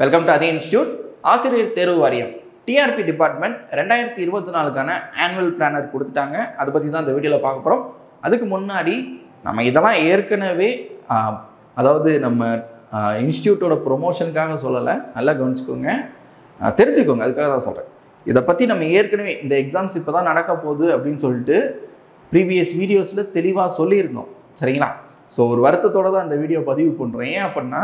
Welcome to அதே institute. ஆசிரியர் தேர்வு வாரியம் டிஆர்பி டிபார்ட்மெண்ட் 2024க்கான ஆனுவல் பிளானர் கொடுத்துட்டாங்க. அதை பற்றி தான் இந்த வீடியோவில் பார்க்க போகிறோம். அதுக்கு முன்னாடி நம்ம இதெல்லாம் ஏற்கனவே அதாவது நம்ம இன்ஸ்டியூட்டோட ப்ரொமோஷனுக்காக சொல்லலை, நல்லா கவனிச்சுக்கோங்க, தெரிஞ்சுக்கோங்க, அதுக்காக தான் சொல்கிறேன். இதை பற்றி நம்ம ஏற்கனவே இந்த எக்ஸாம்ஸ் இப்போ தான் நடக்க போகுது அப்படின்னு சொல்லிட்டு ப்ரீவியஸ் வீடியோஸில் தெளிவாக சொல்லியிருந்தோம், சரிங்களா? ஸோ ஒரு வருத்தத்தோடு தான் இந்த வீடியோ பதிவு பண்ணுறேன். ஏன் அப்படின்னா,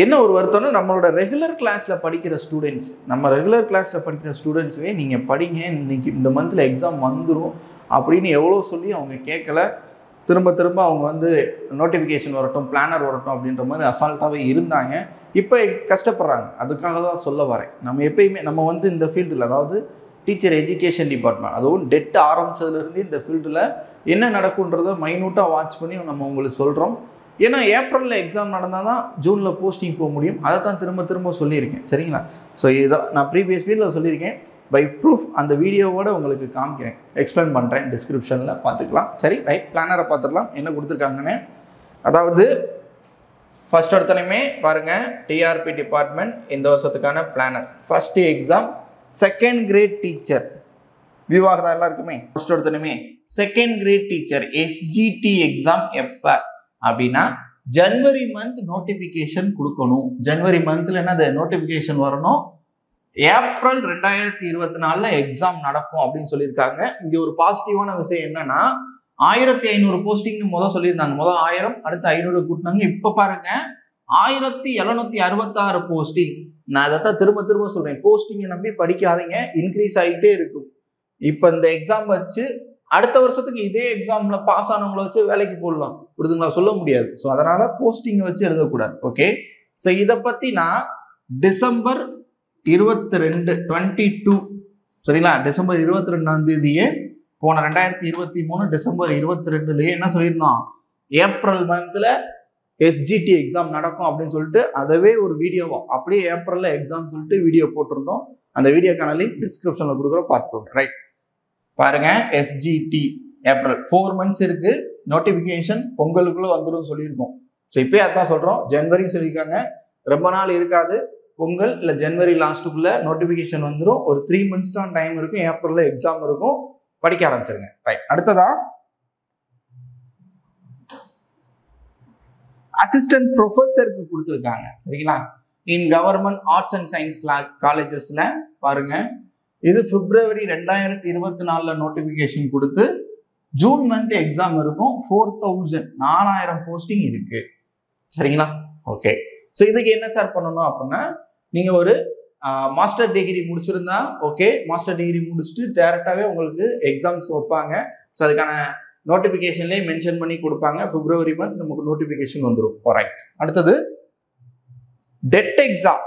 என்ன ஒரு வருத்தம்னா, நம்மளோட ரெகுலர் கிளாஸில் படிக்கிற ஸ்டூடெண்ட்ஸுவே நீங்கள் படிங்க, இன்னைக்கு இந்த மந்தில் எக்ஸாம் வந்துடும் அப்படின்னு எவ்வளோ சொல்லி அவங்க கேட்கல. திரும்ப அவங்க வந்து நோட்டிஃபிகேஷன் வரட்டும், பிளானர் வரட்டும் அப்படின்ற மாதிரி அசால்ட்டாகவே இருந்தாங்க. இப்போ கஷ்டப்படுறாங்க. அதுக்காக தான் சொல்ல வரேன். நம்ம எப்பயுமே நம்ம வந்து இந்த ஃபீல்டில், அதாவது டீச்சர் எஜுகேஷன் டிபார்ட்மெண்ட், அதுவும் டெட் ஆரம்பிச்சதுலேருந்து இந்த ஃபீல்டில் என்ன நடக்குன்றதை மைனூட்டாக வாட்ச் பண்ணி நம்ம உங்களுக்கு சொல்கிறோம். ஏன்னா ஏப்ரலில் எக்ஸாம் நடந்தால் தான் ஜூனில் போஸ்டிங் போக முடியும். அதை தான் திரும்ப சொல்லியிருக்கேன், சரிங்களா? ஸோ இதை நான் ப்ரீவியஸ் வீடியோவில் சொல்லியிருக்கேன். பை ப்ரூஃப் அந்த வீடியோவோட உங்களுக்கு காமிக்கிறேன், எக்ஸ்பிளைன் பண்ணுறேன், டிஸ்கிரிப்ஷனில் பார்த்துக்கலாம். சரி, ரைட், பிளானரை பார்த்துடலாம் என்ன கொடுத்துருக்காங்கன்னு. அதாவது ஃபர்ஸ்ட் எடுத்தனையுமே பாருங்கள், டிஆர்பி டிபார்ட்மெண்ட் இந்த வருஷத்துக்கான planner. First exam second grade teacher view ஆகுதா எல்லாருக்குமே? ஃபர்ஸ்ட் எடுத்தனையுமே second grade teacher SGT exam எப்போ அப்படின்னா, ஜனவரி மந்த் நோட்டிஃபிகேஷன் கொடுக்கணும். ஜனவரி மந்த்ல என்னது நோட்டிஃபிகேஷன் வரணும். ஏப்ரல் 2024 எக்ஸாம் நடக்கும் அப்படின்னு சொல்லியிருக்காங்க. இங்க ஒரு பாசிட்டிவான விஷயம் என்னன்னா, 1500 போஸ்டிங் முதல் சொல்லியிருந்தாங்க. முதல் 1000, அடுத்து 500 கூட்டினாங்க. இப்ப பாருங்க 1766 போஸ்டிங். நான் அதைத்தான் திரும்ப சொல்றேன், போஸ்டிங்கை நம்பி படிக்காதீங்க, இன்க்ரீஸ் ஆகிட்டே இருக்கும். இப்ப இந்த எக்ஸாம் வச்சு அடுத்த வருஷத்துக்கு இதே எக்ஸாம்ல பாஸ் ஆனவங்களை வச்சு வேலைக்கு போடலாம், புரியுதுங்களா? சொல்ல முடியாது. ஸோ அதனால போஸ்டிங் வச்சு எழுதக்கூடாது. ஓகே, ஸோ இதை பத்தி நான் டிசம்பர் 22 சரிங்களா, டிசம்பர் 22ஆம் தேதியே போன 2023 டிசம்பர் 22லயே என்ன சொல்லியிருந்தோம், ஏப்ரல் மந்த்ல எஸ்ஜிடி எக்ஸாம் நடக்கும் அப்படின்னு சொல்லிட்டு அதவே ஒரு வீடியோவா அப்படியே ஏப்ரல்ல எக்ஸாம் சொல்லிட்டு வீடியோ போட்டிருந்தோம். அந்த வீடியோக்கான லிங்க் டிஸ்கிரிப்ஷன்ல கொடுக்குறோம், பார்த்துக்கோங்க. ரைட், பாருங்க, எஸ்ஜிடி ஏப்ரல் 4 months இருக்கு. நோட்டிபிகேஷன் பொங்கலுக்குள்ள வந்துடும் சொல்லியிருக்கோம். ஸோ இப்பயே அதான் சொல்றோம், ஜனவரி சொல்லியிருக்காங்க, ரொம்ப நாள் இருக்காது. பொங்கல் இல்லை ஜனவரி லாஸ்ட்டுக்குள்ள நோட்டிபிகேஷன் வந்துடும். ஒரு 3 months தான் டைம் இருக்கும். ஏப்ரல்ல எக்ஸாம் இருக்கும், படிக்க ஆரம்பிச்சிருங்க. ரைட், அடுத்ததா அசிஸ்டன்ட் ப்ரொஃபஸருக்கு கொடுத்துருக்காங்க, சரிங்களா? In government arts and science காலேஜஸ்ல பாருங்க, இது பிப்ரவரி 2024 நோட்டிபிகேஷன் கொடுத்து ஜூன் மந்த் எக்ஸாம் இருக்கும். 4000 போஸ்டிங் இருக்கு, சரிங்களா? ஓகே, ஸோ இதுக்கு என்ன சார் பண்ணணும் அப்படின்னா, நீங்க ஒரு மாஸ்டர் டிகிரி முடிச்சிருந்தா ஓகே, மாஸ்டர் டிகிரி முடிச்சுட்டு டைரக்டாவே உங்களுக்கு எக்ஸாம்ஸ் வைப்பாங்க. ஸோ அதுக்கான நோட்டிபிகேஷன்லேயே மென்ஷன் பண்ணி கொடுப்பாங்க. பிப்ரவரி மந்த் நமக்கு நோட்டிபிகேஷன் வந்துடும். ரைட், அடுத்தது டெட் எக்ஸாம்.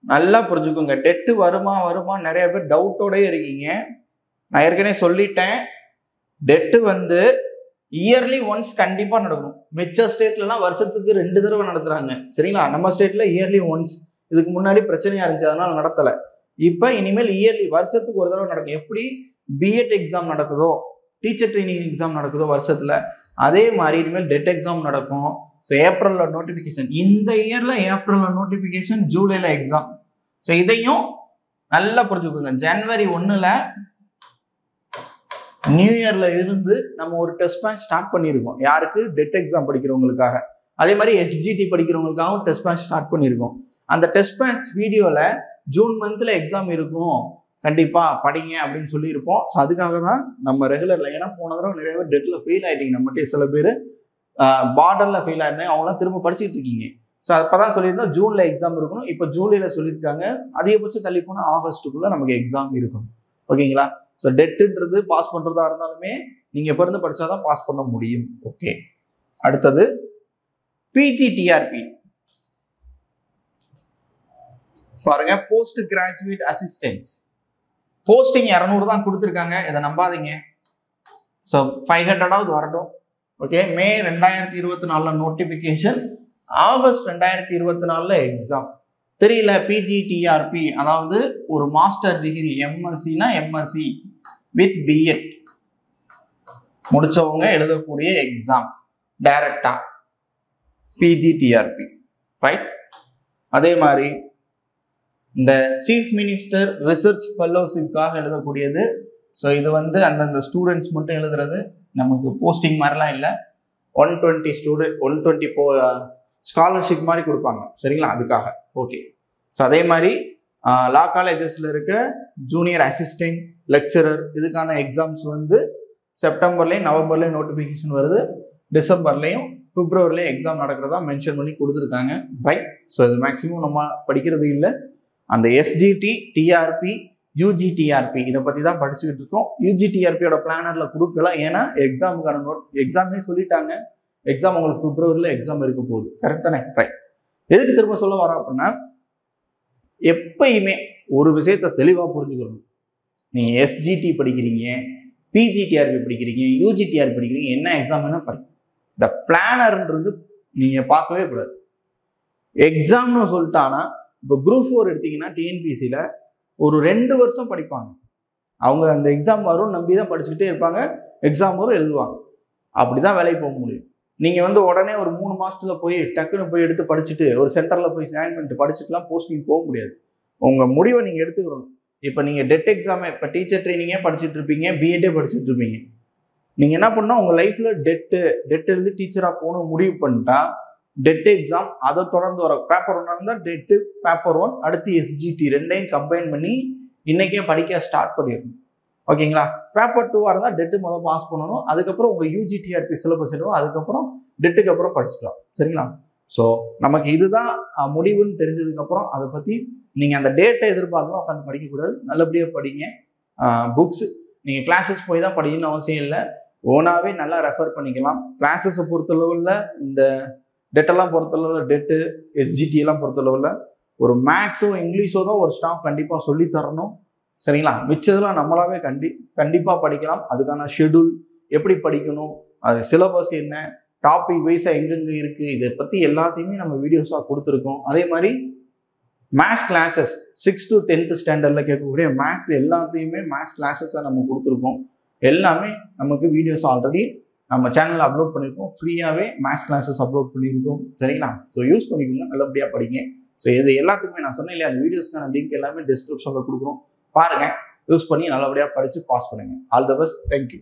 நல்லா புரிஞ்சுக்கோங்க, டெட்டு வருமா நிறைய பேர் டவுட்டோடய இருக்கீங்க. நான் ஏற்கனவே சொல்லிட்டேன், டெட்டு வந்து இயர்லி ஒன்ஸ் கண்டிப்பா நடக்கும். மிச்ச ஸ்டேட்லாம் வருஷத்துக்கு 2 தடவை நடத்துறாங்க, சரிங்களா? நம்ம ஸ்டேட்ல இயர்லி ஒன்ஸ். இதுக்கு முன்னாடி பிரச்சனையா இருந்துச்சு, அதனால நடத்தல. இப்ப இனிமேல் இயர்லி வருஷத்துக்கு ஒரு தடவை நடக்கும். எப்படி பிஎட் எக்ஸாம் நடக்குதோ, டீச்சர் ட்ரைனிங் எக்ஸாம் நடக்குதோ வருஷத்துல, அதே மாதிரி இனிமேல் டெட் எக்ஸாம் நடக்கும். ஸோ ஏப்ரல்ல நோட்டிபிகேஷன், இந்த இயர்ல ஏப்ரல்ல நோட்டிபிகேஷன், ஜூலைல எக்ஸாம். ஸோ இதையும் நல்லா புரிஞ்சுக்கோங்க. ஜனவரி 1ல நியூ இயர்ல இருந்து நம்ம ஒரு டெஸ்ட் பேட்ச் ஸ்டார்ட் பண்ணியிருக்கோம். யாருக்கு? டெட் எக்ஸாம் படிக்கிறவங்களுக்காக. அதே மாதிரி எஸ்ஜிடி படிக்கிறவங்களுக்காகவும் டெஸ்ட் பேட்ச் ஸ்டார்ட் பண்ணியிருக்கோம். அந்த டெஸ்ட் பேட்ச் வீடியோல ஜூன் மந்த்ல எக்ஸாம் இருக்கும், கண்டிப்பா படிங்க அப்படின்னு சொல்லியிருப்போம். ஸோ அதுக்காக தான் நம்ம ரெகுலர்ல, ஏன்னா போன தடவை நிறைய பேர் டெட்ல ஃபெயில் ஆயிட்டீங்க. நம்மகிட்ட சில பேர் பார்டர்ல ஃபெயில் ஆயிருந்தாங்க, அவங்களாம் திரும்ப படிச்சுட்டு இருக்கீங்க. ஸோ அப்பதான் சொல்லியிருந்தோம் ஜூன்ல எக்ஸாம் இருக்கணும். இப்போ ஜூலைல சொல்லியிருக்காங்க, அதிகபட்சம் தள்ளி போனால் ஆகஸ்ட்டுக்குள்ள நமக்கு எக்ஸாம் இருக்கணும். ஓகேங்களா? ஸோ டெட்டுன்றது பாஸ் பண்றதா இருந்தாலுமே நீங்க எப்ப இருந்து படிச்சாதான் பாஸ் பண்ண முடியும். ஓகே, அடுத்தது பிஜிடிஆர்பி பாருங்க, போஸ்ட் கிராஜுவேட் அசிஸ்டன்ஸ். போஸ்டிங் 200 தான் கொடுத்துருக்காங்க, இதை நம்பாதீங்க. ஸோ 500ஆவது வரட்டும். Okay, May 2024 notification, August 2024 exam. தெரியல, பிஜிடிஆர்பி அதாவது ஒரு மாஸ்டர் டிகிரி, எம்எஸ்சினா எம்எஸ்சி வித் பிஎட் முடிச்சவங்க எழுதக்கூடிய எக்ஸாம் டைரக்டா பிஜிடிஆர்பி. ரைட், அதே மாதிரி இந்த சீஃப் மினிஸ்டர் ரிசர்ச் ஃபெல்லோஷிப்காக எழுதக்கூடியது. ஸோ இது வந்து அந்தந்த ஸ்டூடெண்ட்ஸ் மட்டும் எழுதுறது, நமக்கு போஸ்டிங் மாதிரிலாம் இல்லை. 120 ஸ்காலர்ஷிப் மாதிரி கொடுப்பாங்க, சரிங்களா? அதுக்காக. ஓகே. ஸோ அதே மாதிரி லா காலேஜஸில் இருக்க ஜூனியர் அசிஸ்டன்ட் லெக்சரர் இதுக்கான எக்ஸாம்ஸ் வந்து செப்டம்பர்லேயும் நவம்பர்லேயும் நோட்டிஃபிகேஷன் வருது, டிசம்பர்லேயும் பிப்ரவரிலையும் எக்ஸாம் நடக்கிறதா மென்ஷன் பண்ணி கொடுத்துருக்காங்க, ரைட்? ஸோ இது மேக்ஸிமம் நம்ம படிக்கிறது இல்லை. அந்த எஸ்ஜிடி, டிஆர்பி, யூஜிடிஆர்பி இதை பற்றி தான் படிச்சுக்கிட்டு இருக்கோம். யூஜிடிஆர்பியோட பிளானரில் கொடுக்கல, ஏன்னா எக்ஸாமுக்கான எக்ஸாமே சொல்லிட்டாங்க. எக்ஸாம் உங்களுக்கு பிப்ரவரியில் எக்ஸாம் இருக்க போகுது, கரெக்ட் தானே? ரைட். எதுக்கு திரும்ப சொல்ல வரோம் அப்படின்னா, எப்பயுமே ஒரு விஷயத்த தெளிவாக புரிஞ்சுக்கணும். நீங்கள் எஸ்ஜிடி படிக்கிறீங்க, பிஜிடிஆர்பி படிக்கிறீங்க, யூஜிடிஆர்பி படிக்கிறீங்க, என்ன எக்ஸாம் வேணால் படிங்க. இந்த பிளானர்ன்றது நீங்கள் பார்க்கவே கூடாது. எக்ஸாம்னு சொல்லிட்டானா, இப்போ குரூப் 4 எடுத்தீங்கன்னா டிஎன்பிசியில் ஒரு 2 வருஷம் படிப்பாங்க. அவங்க அந்த எக்ஸாம் வரும் நம்பி தான் படிச்சுக்கிட்டே இருப்பாங்க, எக்ஸாம் வரும் எழுதுவாங்க. அப்படி தான் வேலைக்கு போக முடியும். நீங்கள் வந்து உடனே ஒரு 3 மாதத்துல போய் டக்குன்னு போய் எடுத்து படிச்சுட்டு ஒரு சென்டரில் போய் ஜாயின் பண்ணிட்டு படிச்சுட்டுலாம் போஸ்டிங் போக முடியாது. உங்கள் முடிவை நீங்கள் எடுத்துக்கணும். இப்போ நீங்கள் டெட் எக்ஸாமை, இப்போ டீச்சர் ட்ரைனிங்கே படிச்சுட்டு இருப்பீங்க, பிஎட்டே படிச்சுட்டு இருப்பீங்க. நீங்கள் என்ன பண்ணால் உங்கள் லைஃப்பில் டெட் எழுதி டீச்சராக போகணும் முடிவு பண்ணிட்டா, டெட் எக்ஸாம் அதை தொடர்ந்து வர பேப்பர் 1 இருந்தால் டெட்டு பேப்பர் 1, அடுத்து எஸ்ஜிடி ரெண்டையும் கம்பைன் பண்ணி இன்னைக்கே படிக்க ஸ்டார்ட் பண்ணிடணும், ஓகேங்களா? பேப்பர் 2 இருந்தால் டெட்டு முதல் பாஸ் பண்ணணும், அதுக்கப்புறம் உங்கள் யூஜிடிஆர்பி சிலபஸ் எடுக்கும், அதுக்கப்புறம் டெட்டுக்கு அப்புறம் படிச்சுக்கலாம், சரிங்களா? ஸோ நமக்கு இதுதான் முடிவுன்னு தெரிஞ்சதுக்கப்புறம் அதை பற்றி நீங்கள் அந்த டேட்டை எதிர்பார்க்கலாம் உட்காந்து படிக்கக்கூடாது. நல்லபடியாக படிங்க. புக்ஸ் நீங்கள் கிளாஸஸ் போய் தான் படிக்கணும்னு அவசியம் இல்லை, ஓனாகவே நல்லா ரெஃபர் பண்ணிக்கலாம். கிளாஸஸை பொறுத்தளவில் இந்த டெட்டெல்லாம் பொறுத்தளவில், டெட்டு எஸ்ஜிடி எல்லாம் பொறுத்தளவில் ஒரு மேக்ஸோ இங்கிலீஷோ தான் ஒரு ஸ்டாஃப் கண்டிப்பாக சொல்லி தரணும், சரிங்களா? மிச்சதெல்லாம் நம்மளாவே கண்டிப்பாக படிக்கலாம். அதுக்கான ஷெடியூல் எப்படி படிக்கணும், அது சிலபஸ் என்ன, டாபிக் வைஸாக எங்கெங்கே இருக்குது, இதை பற்றி எல்லாத்தையுமே நம்ம வீடியோஸாக கொடுத்துருக்கோம். அதே மாதிரி மேக்ஸ் கிளாஸஸ் 6 to 10th ஸ்டாண்டர்டில் கேட்கக்கூடிய மேக்ஸ் எல்லாத்தையுமே மேக்ஸ் கிளாஸஸாக நம்ம கொடுத்துருக்கோம். எல்லாமே நமக்கு வீடியோஸ் ஆல்ரெடி நம்ம சேனலில் அப்லோட் பண்ணியிருக்கோம். ஃப்ரீயாகவே மேக்ஸ் கிளாஸஸ் அப்லோட் பண்ணியிருக்கோம், சரிங்களா? ஸோ யூஸ் பண்ணிக்கோங்க, நல்லபடியாக படிங்க. ஸோ இது எல்லாத்துக்குமே நான் சொன்னேன் இல்லையா, அந்த வீடியோஸ்க்கான லிங்க் எல்லாமே டிஸ்கிரிப்ஷனில் கொடுக்குறோம், பாருங்கள், யூஸ் பண்ணி நல்லபடியாக படித்து பாஸ் பண்ணுங்கள். All the best, thank you.